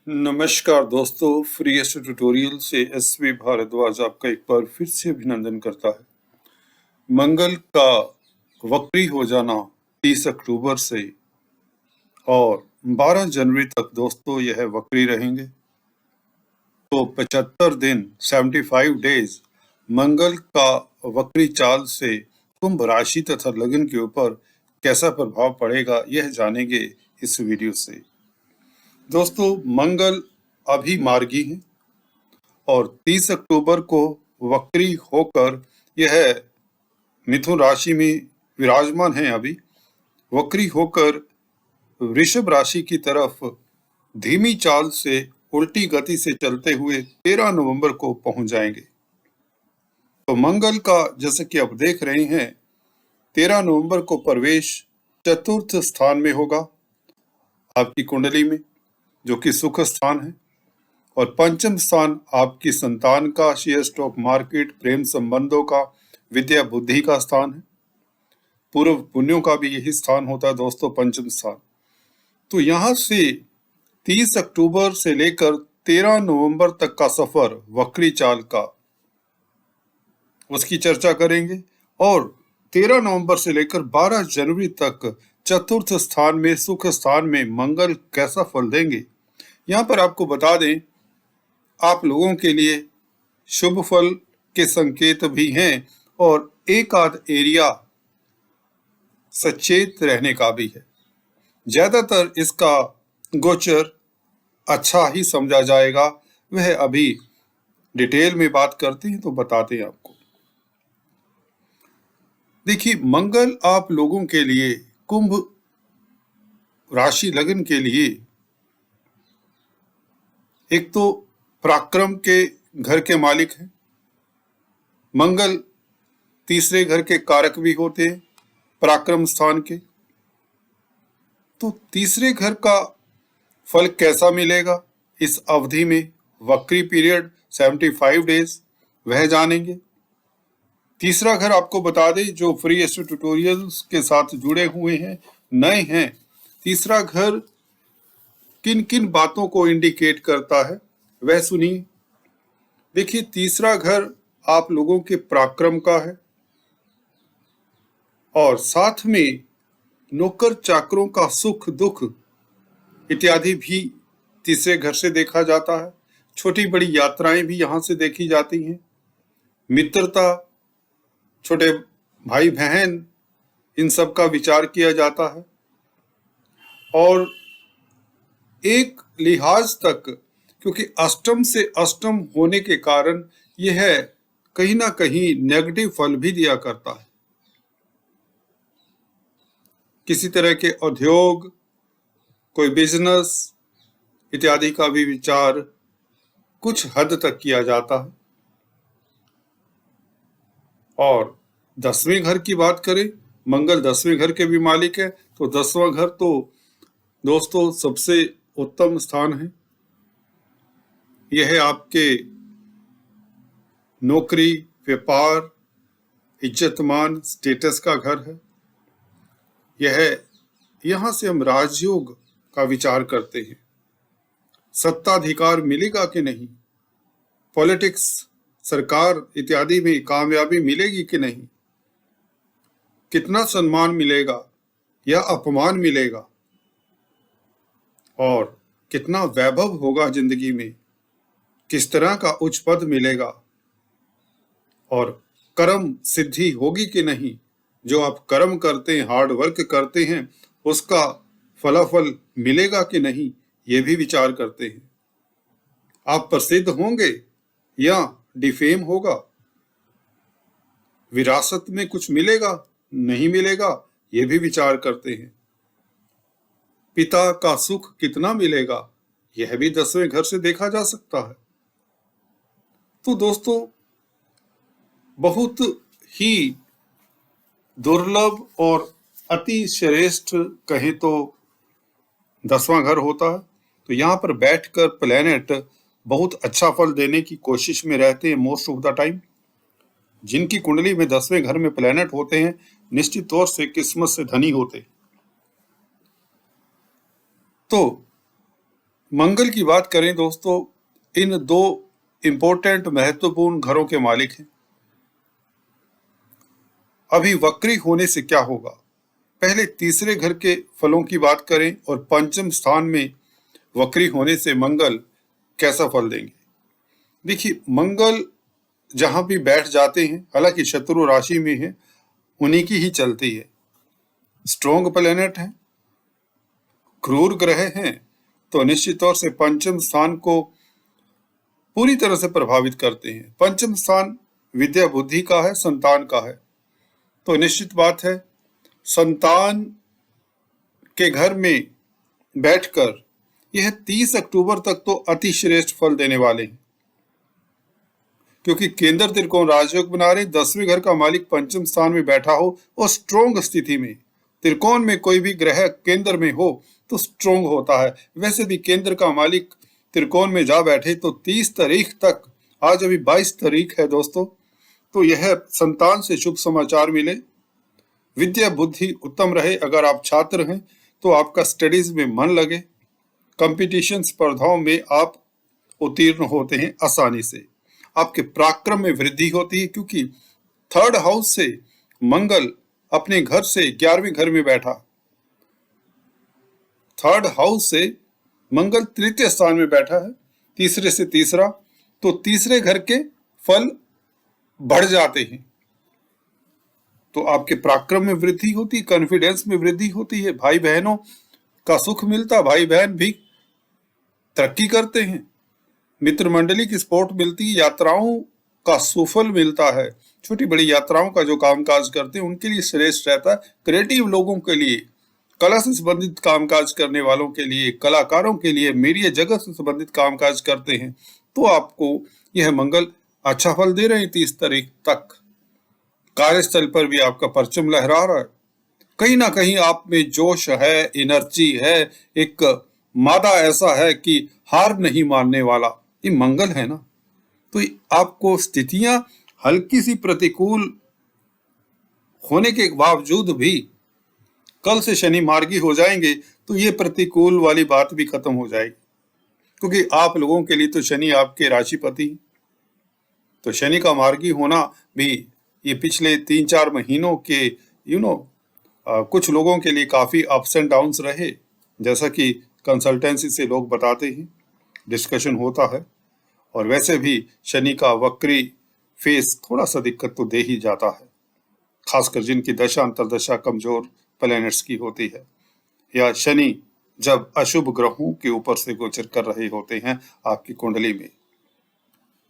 नमस्कार दोस्तों, free astro tutorial से एसवी भारद्वाज आपका एक बार फिर से अभिनंदन करता है। मंगल का वक्री हो जाना 30 अक्टूबर से और 12 जनवरी तक दोस्तों यह वक्री रहेंगे। तो 75 दिन 75 डेज मंगल का वक्री चाल से कुंभ राशि तथा लग्न के ऊपर कैसा प्रभाव पड़ेगा यह जानेंगे इस वीडियो से। दोस्तों, मंगल अभी मार्गी है और 30 अक्टूबर को वक्री होकर यह मिथुन राशि में विराजमान है। अभी वक्री होकर वृषभ राशि की तरफ धीमी चाल से उल्टी गति से चलते हुए 13 नवंबर को पहुंच जाएंगे। तो मंगल का जैसे कि आप देख रहे हैं 13 नवंबर को प्रवेश चतुर्थ स्थान में होगा आपकी कुंडली में, जो कि सुख स्थान है, और पंचम स्थान आपकी संतान का, शेयर स्टॉक मार्केट, प्रेम संबंधों का, विद्या बुद्धि का स्थान है। पूर्व पुण्यों का भी यही स्थान होता है दोस्तों, पंचम स्थान। तो यहां से 30 अक्टूबर से लेकर 13 नवंबर तक का सफर वक्री चाल का, उसकी चर्चा करेंगे। और 13 नवंबर से लेकर 12 जनवरी तक चतुर्थ स्थान में, सुख स्थान में मंगल कैसा फल देंगे। यहाँ पर आपको बता दें, आप लोगों के लिए शुभ फल के संकेत भी हैं और एक आध एरिया सचेत रहने का भी है। ज्यादातर इसका गोचर अच्छा ही समझा जाएगा। वह अभी डिटेल में बात करते हैं तो बताते हैं आपको। देखिए, मंगल आप लोगों के लिए कुंभ राशि लग्न के लिए एक तो पराक्रम के घर के मालिक हैं। मंगल तीसरे घर के कारक भी होते हैं, पराक्रम स्थान के। तो तीसरे घर का फल कैसा मिलेगा इस अवधि में, वक्री पीरियड 75 डेज, वह जानेंगे। तीसरा घर आपको बता दें, जो फ्री एस्ट्रो ट्यूटोरियल्स के साथ जुड़े हुए हैं, नए हैं, तीसरा घर किन किन बातों को इंडिकेट करता है वह सुनिए। देखिए, तीसरा घर आप लोगों के पराक्रम का है और साथ में नौकर चाकरों का सुख दुख इत्यादि भी तीसरे घर से देखा जाता है। छोटी बड़ी यात्राएं भी यहां से देखी जाती हैं। मित्रता, छोटे भाई बहन, इन सब का विचार किया जाता है। और एक लिहाज तक, क्योंकि अष्टम से अष्टम होने के कारण यह कहीं ना कहीं नेगेटिव फल भी दिया करता है। किसी तरह के उद्योग, कोई बिजनेस इत्यादि का भी विचार कुछ हद तक किया जाता है। और 10वें घर की बात करें, मंगल 10वें घर के भी मालिक है, तो 10वां घर तो दोस्तों सबसे उत्तम स्थान है। यह आपके नौकरी, व्यापार, इज्जतमान, स्टेटस का घर है। यहां से हम राजयोग का विचार करते हैं। सत्ताधिकार मिलेगा कि नहीं, पॉलिटिक्स, सरकार इत्यादि में कामयाबी मिलेगी कि नहीं, कितना सम्मान मिलेगा या अपमान मिलेगा, और कितना वैभव होगा जिंदगी में, किस तरह का उच्च पद मिलेगा, और कर्म सिद्धि होगी कि नहीं। जो आप कर्म करते हैं, हार्ड वर्क करते हैं, उसका फलाफल मिलेगा कि नहीं, ये भी विचार करते हैं। आप प्रसिद्ध होंगे या डिफेम होगा, विरासत में कुछ मिलेगा नहीं मिलेगा, ये भी विचार करते हैं। पिता का सुख कितना मिलेगा, यह भी 10वें घर से देखा जा सकता है। तो दोस्तों, बहुत ही दुर्लभ और अति श्रेष्ठ कहें तो 10वां घर होता है। तो यहाँ पर बैठकर प्लेनेट बहुत अच्छा फल देने की कोशिश में रहते हैं मोस्ट ऑफ द टाइम। जिनकी कुंडली में 10वें घर में प्लेनेट होते हैं, निश्चित तौर से किस्मत से धनी होते। तो मंगल की बात करें दोस्तों, इन दो इंपॉर्टेंट महत्वपूर्ण घरों के मालिक हैं। अभी वक्री होने से क्या होगा, पहले तीसरे घर के फलों की बात करें और पंचम स्थान में वक्री होने से मंगल कैसा फल देंगे। देखिए, मंगल जहां भी बैठ जाते हैं, हालांकि शत्रु राशि में है, उन्हीं की ही चलती है। स्ट्रॉन्ग प्लेनेट है, क्रूर ग्रह हैं, तो निश्चित तौर से पंचम स्थान को पूरी तरह से प्रभावित करते हैं। पंचम स्थान विद्या बुद्धि का है, संतान का है, तो निश्चित बात है संतान के घर में बैठकर यह 30 अक्टूबर तक तो अति श्रेष्ठ फल देने वाले हैं, क्योंकि केंद्र त्रिकोण राजयोग बना रहे। 10वें घर का मालिक पंचम स्थान में बैठा हो और स्ट्रोंग स्थिति में, त्रिकोण में कोई भी ग्रह केंद्र में हो तो स्ट्रोंग होता है। वैसे भी केंद्र का मालिक त्रिकोण में जा बैठे तो 30 तारीख तक, आज अभी 22 तारीख है दोस्तों, तो यह संतान से शुभ समाचार मिले, विद्या बुद्धि उत्तम रहे। अगर आप छात्र हैं तो आपका स्टडीज में मन लगे, कंपटीशन स्पर्धाओं में आप उत्तीर्ण होते हैं आसानी से, आपके पराक्रम में वृद्धि होती है, क्योंकि थर्ड हाउस से मंगल अपने घर से 11वें घर में बैठा। थर्ड हाउस से मंगल तृतीय स्थान में बैठा है, तीसरे से तीसरा, तो तीसरे घर के फल बढ़ जाते हैं, तो आपके पराक्रम में वृद्धि होती, कॉन्फिडेंस में वृद्धि होती है, भाई बहनों का सुख मिलता, भाई बहन भी तरक्की करते हैं, मित्र मंडली की सपोर्ट मिलती है, यात्राओं का सुफल मिलता है। छोटी बड़ी यात्राओं का जो कामकाज करते हैं उनके लिए श्रेष्ठ रहता है। क्रिएटिव लोगों के लिए, कला से संबंधित कामकाज करने वालों के लिए, कलाकारों के लिए, मीडिया जगत से संबंधित कामकाज करते हैं, तो आपको यह मंगल अच्छा फल दे रहे हैं 30 तारीख तक। कार्यस्थल पर भी आपका परचम लहरा रहा है, कहीं ना कहीं आप में जोश है, एनर्जी है, एक मादा ऐसा है कि हार नहीं मानने वाला, ये मंगल है ना। तो आपको स्थितियां हल्की सी प्रतिकूल होने के बावजूद भी कल से शनि मार्गी हो जाएंगे, तो ये प्रतिकूल वाली बात भी खत्म हो जाएगी, क्योंकि आप लोगों के लिए तो शनि आपके राशिपति, तो शनि का मार्गी होना भी ये पिछले 3-4 महीनों के कुछ लोगों के लिए काफी अप्स एंड डाउन्स रहे, जैसा कि कंसल्टेंसी से लोग बताते हैं, डिस्कशन होता है। और वैसे भी शनि का वक्री फेस थोड़ा सा दिक्कत तो दे ही जाता है, खासकर जिनकी दशा अंतरदशा कमजोर प्लैनेट्स की होती है, या शनि जब अशुभ ग्रहों के ऊपर से गोचर कर रहे होते हैं आपकी कुंडली में।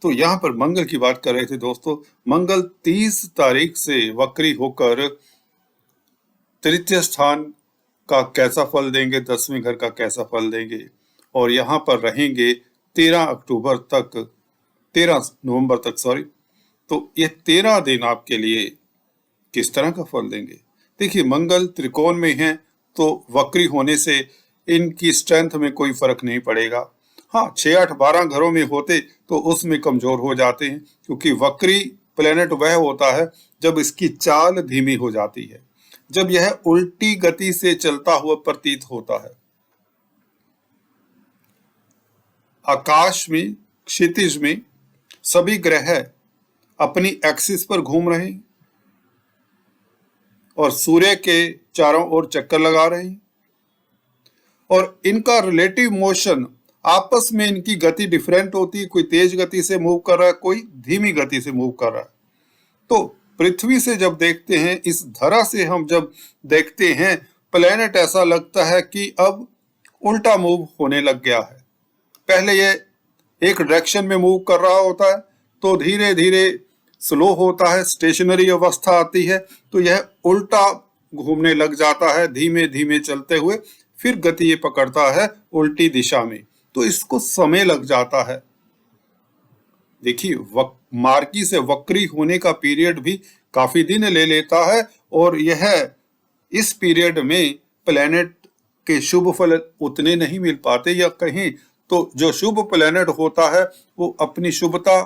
तो यहाँ पर मंगल की बात कर रहे थे दोस्तों। मंगल 30 तारीख से वक्री होकर तृतीय स्थान का कैसा फल देंगे, 10वें घर का कैसा फल देंगे, और यहाँ पर रहेंगे 13 नवंबर तक सॉरी। तो ये 13 दिन आपके लिए किस तरह का फल देंगे। देखिए, मंगल त्रिकोण में है तो वक्री होने से इनकी स्ट्रेंथ में कोई फर्क नहीं पड़ेगा। हाँ, 6, 8, 12 घरों में होते तो उसमें कमजोर हो जाते हैं, क्योंकि वक्री प्लेनेट वह होता है जब इसकी चाल धीमी हो जाती है, जब यह उल्टी गति से चलता हुआ प्रतीत होता है। आकाश में, क्षितिज में सभी ग्रह अपनी एक्सिस पर घूम रहे हैं और सूर्य के चारों ओर चक्कर लगा रहे हैं, और इनका रिलेटिव मोशन, आपस में इनकी गति डिफरेंट होती है, कोई तेज गति से मूव कर रहा है, कोई धीमी गति से मूव कर रहा है। तो पृथ्वी से जब देखते हैं, इस धरा से हम जब देखते हैं, प्लेनेट ऐसा लगता है कि अब उल्टा मूव होने लग गया है। पहले ये एक डायरेक्शन में मूव कर रहा होता है तो धीरे धीरे स्लो होता है, स्टेशनरी अवस्था आती है, तो यह उल्टा घूमने लग जाता है, धीमे धीमे चलते हुए फिर गति ये पकड़ता है उल्टी दिशा में, तो इसको समय लग जाता है। देखिए, मार्गी से वक्री होने का पीरियड भी काफी दिन ले लेता है, और यह इस पीरियड में प्लेनेट के शुभ फल उतने नहीं मिल पाते, या कहीं तो जो शुभ प्लेनेट होता है वो अपनी शुभता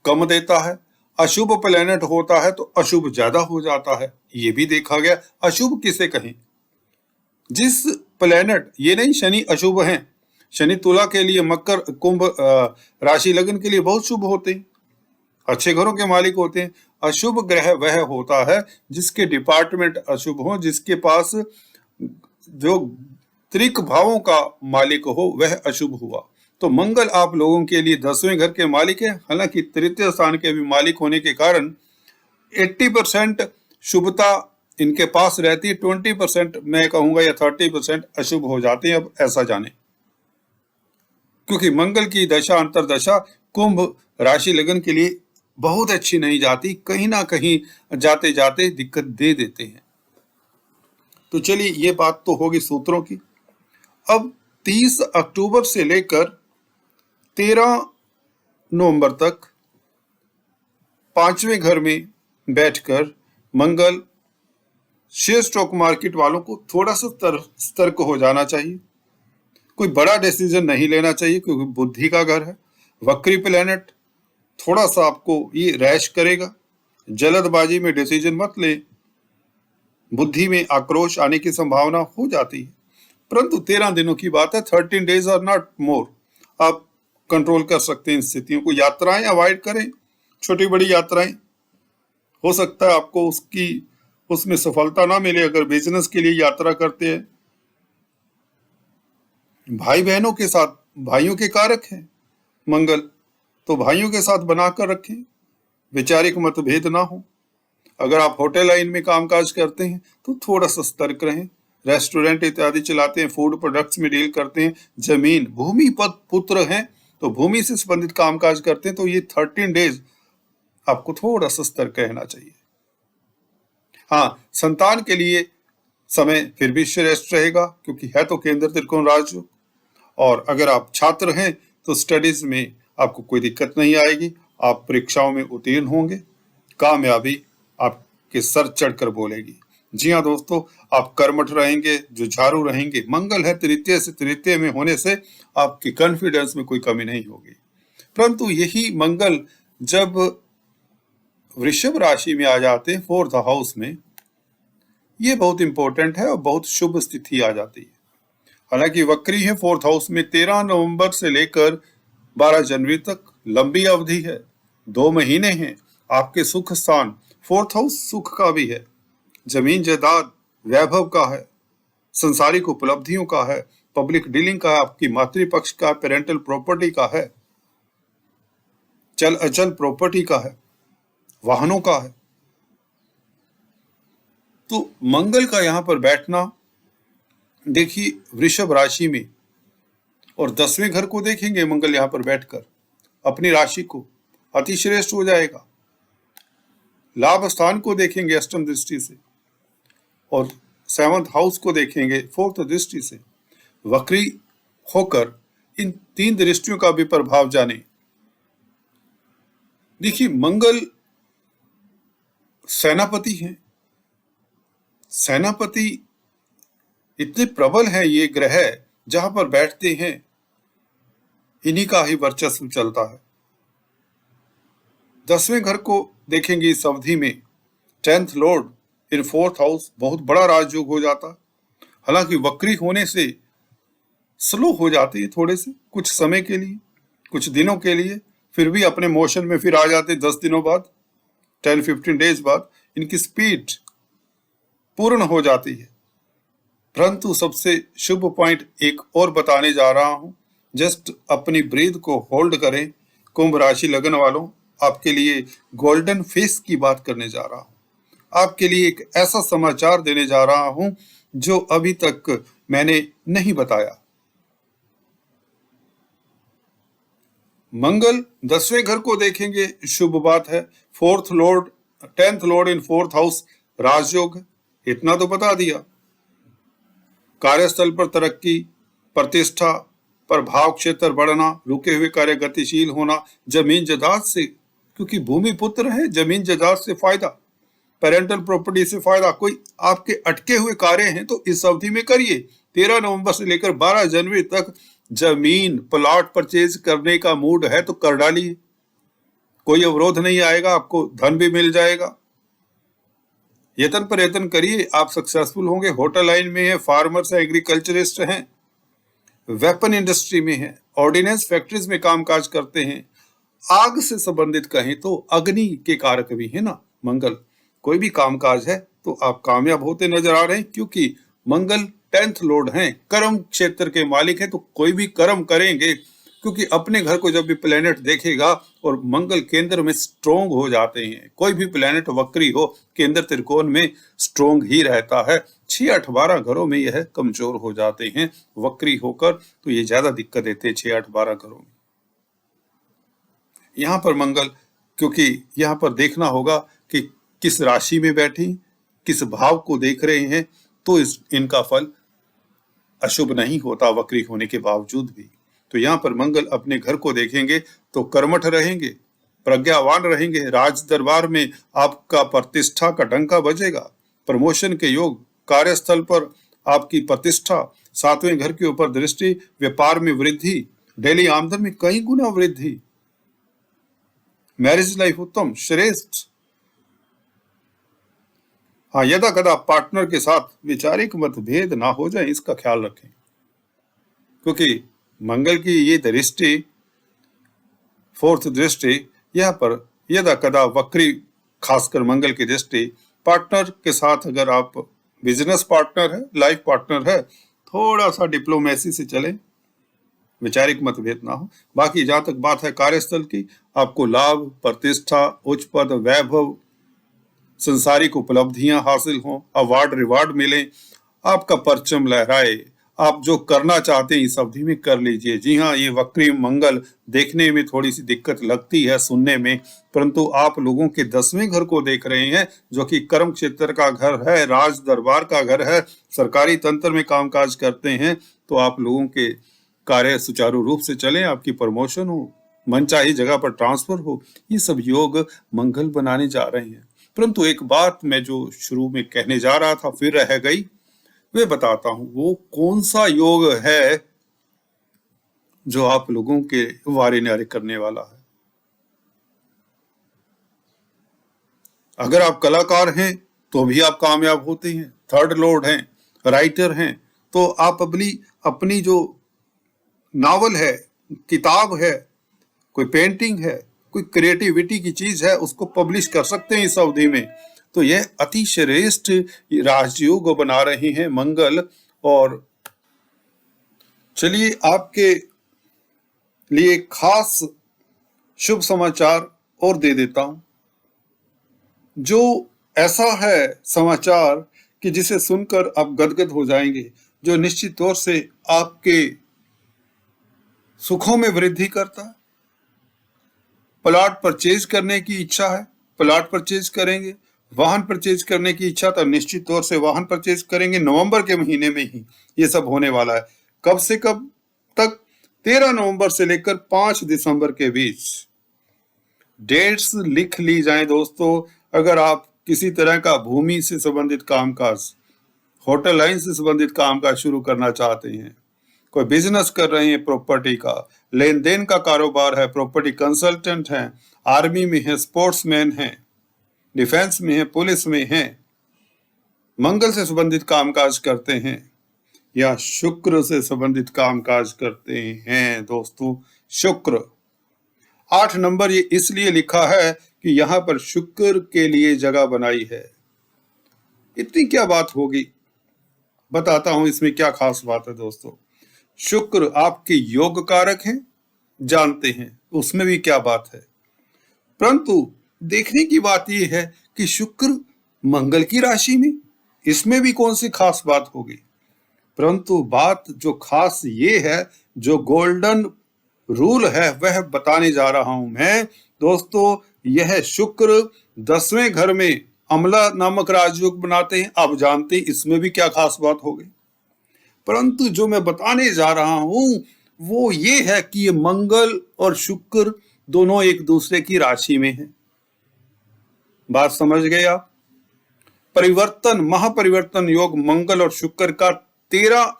कम देता है, अशुभ प्लेनेट होता है तो अशुभ ज्यादा हो जाता है, ये भी देखा गया। अशुभ किसे कहें, जिस प्लेनेट, ये नहीं शनि अशुभ हैं, शनि तुला के लिए, मकर कुंभ राशि लगन के लिए बहुत शुभ होते हैं, अच्छे घरों के मालिक होते हैं। अशुभ ग्रह वह होता है जिसके डिपार्टमेंट अशुभ हो, जिसके पास जो त्रिक भावों का मालिक हो वह अशुभ हुआ। तो मंगल आप लोगों के लिए 10वें घर के मालिक है, हालांकि तृतीय स्थान के भी मालिक होने के कारण 80% शुभता इनके पास रहती है, 20% मैं कहूंगा या 30% अशुभ हो जाते हैं। अब ऐसा जाने, क्योंकि मंगल की दशा अंतरदशा कुंभ राशि लगन के लिए बहुत अच्छी नहीं जाती, कहीं ना कहीं जाते जाते दिक्कत दे देते हैं। तो चलिए, ये बात तो होगी सूत्रों की। अब 30 अक्टूबर से लेकर 13 नवंबर तक 5वें घर में बैठकर मंगल शेयर स्टॉक मार्केट वालों को थोड़ा सा सतर्क हो जाना चाहिए। कोई बड़ा डिसीजन नहीं लेना चाहिए, क्योंकि बुद्धि का घर है, वक्री प्लेनेट थोड़ा सा आपको ये रैश करेगा। जल्दबाजी में डिसीजन मत ले, बुद्धि में आक्रोश आने की संभावना हो जाती है। परंतु 13 दिनों की बात है, 13 डेज आर नॉट मोर। आप कंट्रोल कर सकते हैं स्थितियों को। यात्राएं अवॉइड करें, छोटी बड़ी यात्राएं, हो सकता है आपको उसमें सफलता ना मिले। अगर बिजनेस के लिए यात्रा करते हैं, भाई बहनों के साथ, भाइयों के कारक है मंगल, तो भाइयों के साथ बनाकर रखें, वैचारिक मतभेद ना हो। अगर आप होटल लाइन में कामकाज करते हैं तो थोड़ा सा सतर्क रहें। रेस्टोरेंट इत्यादि चलाते हैं, फूड प्रोडक्ट्स में डील करते हैं, जमीन भूमि पद पुत्र हैं तो भूमि से संबंधित कामकाज करते हैं, तो ये 13 डेज आपको थोड़ा सा सतर्क रहना चाहिए। हाँ, संतान के लिए समय फिर भी श्रेष्ठ रहेगा, क्योंकि है तो केंद्र त्रिकोण राजयोग। और अगर आप छात्र हैं तो स्टडीज में आपको कोई दिक्कत नहीं आएगी, आप परीक्षाओं में उत्तीर्ण होंगे, कामयाबी आपके सर चढ़कर बोलेगी। जी हाँ दोस्तों, आप कर्मठ रहेंगे, जुझारू रहेंगे। मंगल है तृतीय से, तृतीय में होने से आपकी कॉन्फिडेंस में कोई कमी नहीं होगी। परंतु यही मंगल जब वृषभ राशि में आ जाते हैं, 4th हाउस में, ये बहुत इंपॉर्टेंट है और बहुत शुभ स्थिति आ जाती है। हालांकि वक्री है 4th हाउस में, 13 नवंबर से लेकर 12 जनवरी तक लंबी अवधि है, 2 महीने हैं। आपके सुख स्थान 4th हाउस सुख का भी है, जमीन जायदाद वैभव का है, संसारिक उपलब्धियों का है, पब्लिक डीलिंग का है, आपकी मातृपक्ष का, पेरेंटल प्रॉपर्टी का है, चल अचल प्रॉपर्टी का है, वाहनों का है। तो मंगल का यहां पर बैठना, देखिए वृषभ राशि में, और 10वें घर को देखेंगे मंगल यहां पर बैठकर, अपनी राशि को अतिश्रेष्ठ हो जाएगा। लाभ स्थान को देखेंगे अष्टम दृष्टि से, और 7th हाउस को देखेंगे 4th दृष्टि से। वक्री होकर इन 3 दृष्टियों का भी प्रभाव जाने। देखिए मंगल सेनापति हैं, सेनापति इतने प्रबल है, ये ग्रह जहां पर बैठते हैं इन्हीं का ही वर्चस्व चलता है। 10वें घर को देखेंगे इस अवधि में, 10th लॉर्ड इन 4th हाउस, बहुत बड़ा राजयोग हो जाता। हालांकि वक्री होने से स्लो हो जाती है थोड़े से, कुछ समय के लिए, कुछ दिनों के लिए, फिर भी अपने मोशन में फिर आ जाते 10 दिनों बाद, 10-15 डेज बाद इनकी स्पीड पूर्ण हो जाती है। परंतु सबसे शुभ पॉइंट एक और बताने जा रहा हूं, जस्ट अपनी ब्रीथ को होल्ड करें। कुंभ राशि लगन वालों, आपके लिए गोल्डन फेस की बात करने जा रहा हूं, आपके लिए एक ऐसा समाचार देने जा रहा हूं जो अभी तक मैंने नहीं बताया। मंगल 10वें घर को देखेंगे, शुभ बात है। 4th लॉर्ड, 10th लॉर्ड इन 4th हाउस राजयोग, इतना तो बता दिया। कार्यस्थल पर तरक्की, प्रतिष्ठा, प्रभाव क्षेत्र बढ़ना, रुके हुए कार्य गतिशील होना, जमीन जायदाद से, क्योंकि भूमि पुत्र है, जमीन जायदाद से फायदा, पेरेंटल प्रॉपर्टी से फायदा, कोई आपके अटके हुए कार्य हैं तो इस अवधि में करिए। 13 नवंबर से लेकर 12 जनवरी तक जमीन प्लॉट परचेज करने का मूड है तो कर डालिए, कोई अवरोध नहीं आएगा, आपको धन भी मिल जाएगा। यत्न पर यत्न करिए, आप सक्सेसफुल होंगे। होटल लाइन में है, फार्मर्स है, एग्रीकल्चरिस्ट हैं, वेपन इंडस्ट्री में हैं, ऑर्डिनेंस फैक्ट्रीज में कामकाज करते हैं, आग से संबंधित कहें तो अग्नि के कारक भी है ना मंगल। कोई भी कामकाज है तो आप कामयाब होते नजर आ रहे हैं, क्योंकि मंगल 10th लॉर्ड हैं, कर्म क्षेत्र के मालिक हैं, तो कोई भी कर्म करेंगे, क्योंकि अपने घर को जब भी प्लेनेट देखेगा और मंगल केंद्र में स्ट्रोंग हो जाते हैं। कोई भी प्लेनेट वक्री हो केंद्र त्रिकोण में स्ट्रोंग ही रहता है। 6, 8, 12 घरों में यह कमजोर हो जाते हैं वक्री होकर, तो ये ज्यादा दिक्कत देते हैं 6, 8, 12 घरों में। यहाँ पर मंगल, क्योंकि यहाँ पर देखना होगा कि किस राशि में बैठी, किस भाव को देख रहे हैं, तो इनका फल अशुभ नहीं होता वक्री होने के बावजूद भी। तो यहाँ पर मंगल अपने घर को देखेंगे तो कर्मठ रहेंगे, प्रज्ञावान रहेंगे, राज दरबार में आपका प्रतिष्ठा का डंका बजेगा, प्रमोशन के योग, कार्यस्थल पर आपकी प्रतिष्ठा, 7वें घर के ऊपर दृष्टि, व्यापार में वृद्धि, डेली आमदन में कई गुना वृद्धि, मैरिज लाइफ उत्तम श्रेष्ठ। हाँ, यदा कदा पार्टनर के साथ वैचारिक मतभेद ना हो जाए, इसका ख्याल रखें, क्योंकि मंगल की ये दृष्टि, 4th दृष्टि, यहाँ पर यदा कदा वक्री, खासकर मंगल की दृष्टि, पार्टनर के साथ अगर आप बिजनेस पार्टनर है, लाइफ पार्टनर है, थोड़ा सा डिप्लोमेसी से चले, वैचारिक मतभेद ना हो। बाकी जहां तक बात है कार्यस्थल की, आपको लाभ, प्रतिष्ठा, उच्च पद, वैभव, संसारिक उपलब्धियां हासिल हों, अवार्ड रिवार्ड मिले, आपका परचम लहराए, आप जो करना चाहते हैं इस अवधि में कर लीजिए। जी हाँ, ये वक्री मंगल देखने में थोड़ी सी दिक्कत लगती है सुनने में, परंतु आप लोगों के 10वें घर को देख रहे हैं, जो कि कर्म क्षेत्र का घर है, राज दरबार का घर है, सरकारी तंत्र में कामकाज करते हैं, तो आप लोगों के कार्य सुचारू रूप से चले, आपकी प्रमोशन हो, मनचाही जगह पर ट्रांसफर हो, ये सब योग मंगल बनाने जा रहे हैं। परंतु एक बात मैं जो शुरू में कहने जा रहा था फिर रह गई, वे बताता हूं, वो कौन सा योग है जो आप लोगों के वारे न्यारे करने वाला है। अगर आप कलाकार हैं तो भी आप कामयाब होते हैं, 3rd लॉर्ड हैं, राइटर हैं, तो आप अपनी जो नावल है, किताब है, कोई पेंटिंग है, कोई क्रिएटिविटी की चीज है, उसको पब्लिश कर सकते हैं इस अवधि में। तो यह अति श्रेष्ठ राजयोग बना रहे हैं मंगल। और चलिए आपके लिए खास शुभ समाचार और दे देता हूं, जो ऐसा है समाचार कि जिसे सुनकर आप गदगद हो जाएंगे, जो निश्चित तौर से आपके सुखों में वृद्धि करता है। प्लॉट परचेज करने की इच्छा है, प्लॉट परचेज करेंगे, वाहन परचेज करने की इच्छा तो निश्चित तौर से वाहन परचेज करेंगे। नवंबर के महीने में ही ये सब होने वाला है। कब से कब तक? 13 नवंबर से लेकर 5 दिसंबर के बीच। डेट्स लिख ली जाए दोस्तों। अगर आप किसी तरह का भूमि से संबंधित कामकाज, होटल लाइन से संबंधित कामकाज शुरू करना चाहते हैं, कोई बिजनेस कर रहे हैं, प्रॉपर्टी का लेन देन का कारोबार है, प्रॉपर्टी कंसल्टेंट हैं, आर्मी में है, स्पोर्ट्समैन हैं, डिफेंस में है, पुलिस में है, मंगल से संबंधित कामकाज करते हैं या शुक्र से संबंधित कामकाज करते हैं दोस्तों। शुक्र 8 नंबर ये इसलिए लिखा है कि यहां पर शुक्र के लिए जगह बनाई है। इतनी क्या बात होगी, बताता हूं इसमें क्या खास बात है दोस्तों। शुक्र आपके योग कारक हैं, जानते हैं, उसमें भी क्या बात है। परंतु देखने की बात यह है कि शुक्र मंगल की राशि में, इसमें भी कौन सी खास बात होगी। परंतु बात जो खास ये है, जो गोल्डन रूल है, वह बताने जा रहा हूं मैं दोस्तों। यह शुक्र 10वें घर में अम्ला नामक राजयोग बनाते हैं। आप जानते हैं इसमें भी क्या खास बात होगी। परंतु जो मैं बताने जा रहा हूं वो ये है कि ये मंगल और शुक्र दोनों एक दूसरे की राशि में हैं। बात समझ गए आप? परिवर्तन, महापरिवर्तन योग मंगल और शुक्र का 13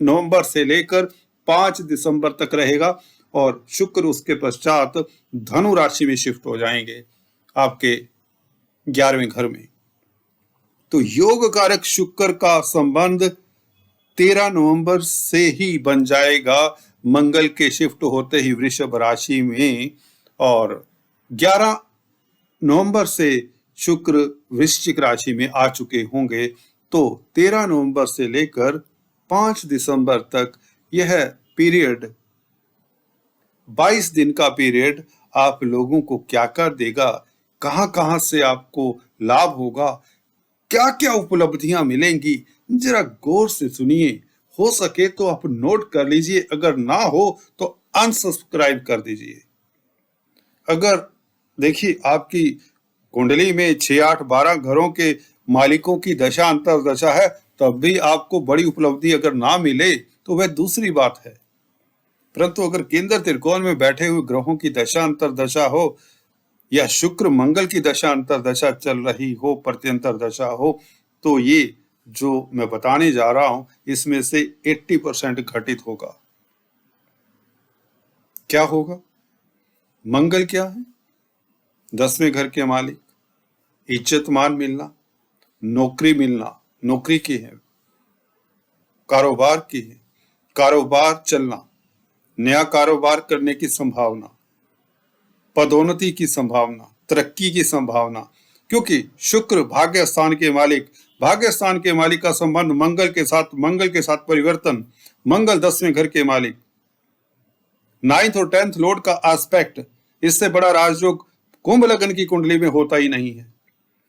नवंबर से लेकर 5 दिसंबर तक रहेगा और शुक्र उसके पश्चात धनु राशि में शिफ्ट हो जाएंगे आपके 11वें घर में। तो योग कारक शुक्र का संबंध 13 नवंबर से ही बन जाएगा, मंगल के शिफ्ट होते ही वृषभ राशि में, और 11 नवंबर से शुक्र वृश्चिक राशि में आ चुके होंगे। तो 13 नवंबर से लेकर 5 दिसंबर तक यह पीरियड, 22 दिन का पीरियड आप लोगों को क्या क्या देगा, कहां से आपको लाभ होगा, क्या क्या उपलब्धियां मिलेंगी, जरा गौर से सुनिए। हो सके तो आप नोट कर लीजिए, अगर ना हो तो अनसब्सक्राइब कर दीजिए। अगर देखिए आपकी कुंडली में 6, 8, 12 घरों के मालिकों की दशा अंतर्दशा है, तब भी आपको बड़ी उपलब्धि अगर ना मिले तो वह दूसरी बात है। परंतु अगर केंद्र त्रिकोण में बैठे हुए ग्रहों की दशा अंतर्दशा हो, या शुक्र मंगल की दशा अंतर्दशा चल रही हो, प्रत्यंतर दशा हो, तो ये जो मैं बताने जा रहा हूं इसमें से 80% घटित होगा। क्या होगा? मंगल क्या है? 10वें घर के मालिक, इज्जत मान मिलना, नौकरी मिलना, नौकरी की है, कारोबार की है, कारोबार चलना, नया कारोबार करने की संभावना, पदोन्नति की संभावना, तरक्की की संभावना, क्योंकि शुक्र भाग्य स्थान के मालिक, भाग्य स्थान के मालिक का संबंध मंगल के साथ परिवर्तन, मंगल 10वें घर के मालिक, 9th और 10th लॉर्ड का एस्पेक्ट, इससे बड़ा राजयोग कुंभ लग्न की कुंडली में होता ही नहीं है।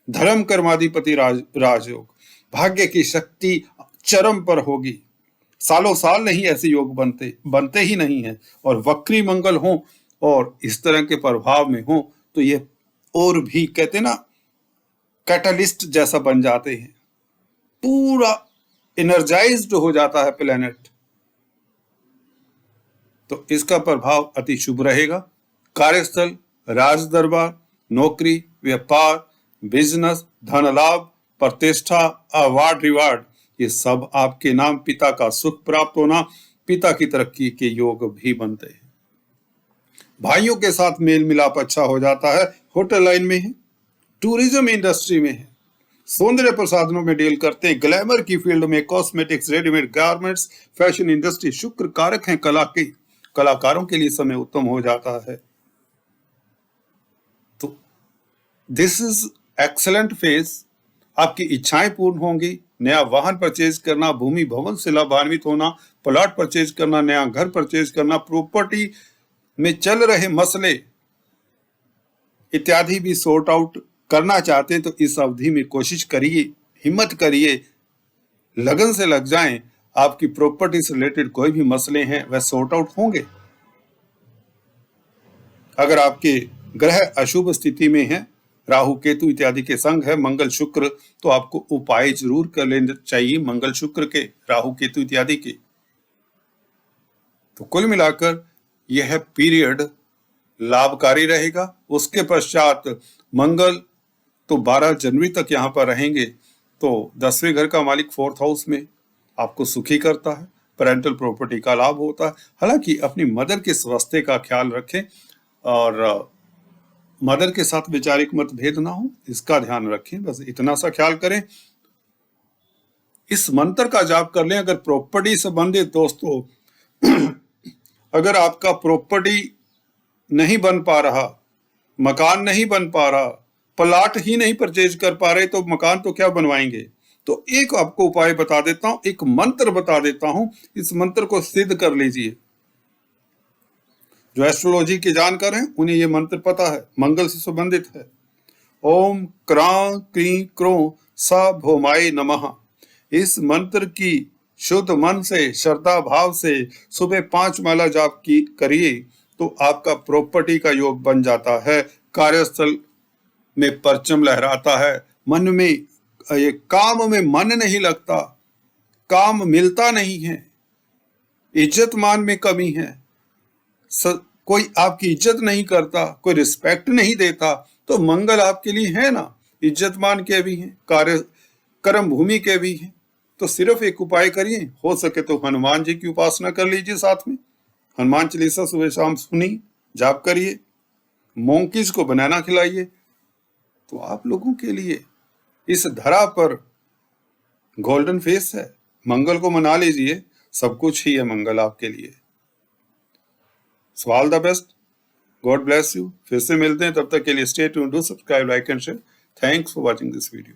धर्म कर्माधिपति राजयोग, भाग्य की शक्ति चरम पर होगी, सालों साल नहीं ऐसे योग बनते ही नहीं है। और वक्री मंगल हो और इस तरह के प्रभाव में हो तो ये और भी कहते ना कैटलिस्ट जैसा बन जाते हैं, पूरा एनर्जाइज्ड हो जाता है प्लेनेट। तो इसका प्रभाव अति शुभ रहेगा। कार्यस्थल, राज दरबार, नौकरी, व्यापार, बिजनेस, धन लाभ, प्रतिष्ठा, अवार्ड, रिवार्ड, ये सब आपके नाम, पिता का सुख प्राप्त होना, पिता की तरक्की के योग भी बनते हैं। भाइयों के साथ मेल मिलाप अच्छा हो जाता है, होटल लाइन में है, टूरिज्म इंडस्ट्री में है, सौंदर्य प्रसाधनों में डील करते हैं, ग्लैमर की फील्ड में, cosmetics, readymade garments, fashion industry, शुक्र कारक हैं कलाकारों के लिए समय उत्तम हो जाता है। तो दिस इज एक्सलेंट फेज। आपकी इच्छाएं पूर्ण होंगी, नया वाहन परचेज करना, भूमि भवन से लाभान्वित होना, प्लॉट परचेज करना, नया घर परचेज करना, प्रॉपर्टी में चल रहे मसले इत्यादि भी सॉर्ट आउट करना चाहते हैं तो इस अवधि में कोशिश करिए, हिम्मत करिए, लगन से लग जाएं। आपकी प्रॉपर्टी से रिलेटेड कोई भी मसले हैं वह सॉर्ट आउट होंगे। अगर आपके ग्रह अशुभ स्थिति में है, राहु केतु इत्यादि के संग है, मंगल शुक्र, तो आपको उपाय जरूर कर लेना चाहिए मंगल शुक्र के, राहु केतु इत्यादि के। तो कुल मिलाकर यह पीरियड लाभकारी रहेगा। उसके पश्चात मंगल तो 12 जनवरी तक यहाँ पर रहेंगे, तो 10वें घर का मालिक 4th हाउस में आपको सुखी करता है, पेरेंटल प्रॉपर्टी का लाभ होता है। हालांकि अपनी मदर के स्वास्थ्य का ख्याल रखें और मदर के साथ वैचारिक मतभेद ना हो, इसका ध्यान रखें, बस इतना सा ख्याल करें। इस मंत्र का जाप कर लें। अगर प्रॉपर्टी संबंधित दोस्तों अगर आपका प्रॉपर्टी नहीं बन पा रहा, मकान नहीं बन पा रहा, प्लॉट ही नहीं परचेज कर पा रहे, तो मकान तो क्या बनवाएंगे। तो एक आपको उपाय बता देता हूं, एक मंत्र बता देता हूं, इस मंत्र को सिद्ध कर लीजिए। जो एस्ट्रोलॉजी के जानकार हैं उन्हें यह मंत्र पता है, मंगल से संबंधित है। ओम क्रां क्रीं क्रों सा भौमाय नमः। इस मंत्र की शुद्ध मन से, श्रद्धा भाव से सुबह 5 माला जाप करिए तो आपका प्रॉपर्टी का योग बन जाता है, कार्यस्थल में परचम लहराता है, मन में ये काम में मन नहीं लगता, काम मिलता नहीं है, इज्जत मान में कमी है, कोई आपकी इज्जत नहीं करता, कोई रिस्पेक्ट नहीं देता, तो मंगल आपके लिए है ना, इज्जत मान के भी हैं, कार्य कर्म भूमि के भी हैं। तो सिर्फ एक उपाय करिए, हो सके तो हनुमान जी की उपासना कर लीजिए, साथ में हनुमान चालीसा सुबह शाम सुनिए, जाप करिए, मोंकीज को बनाना खिलाइए, तो आप लोगों के लिए इस धरा पर गोल्डन फेस है। मंगल को मना लीजिए, सब कुछ ही है मंगल आपके लिए। So all the best, God bless you. फिर से मिलते हैं, तब तक के लिए stay tuned, do subscribe, like and share. Thanks for watching this video.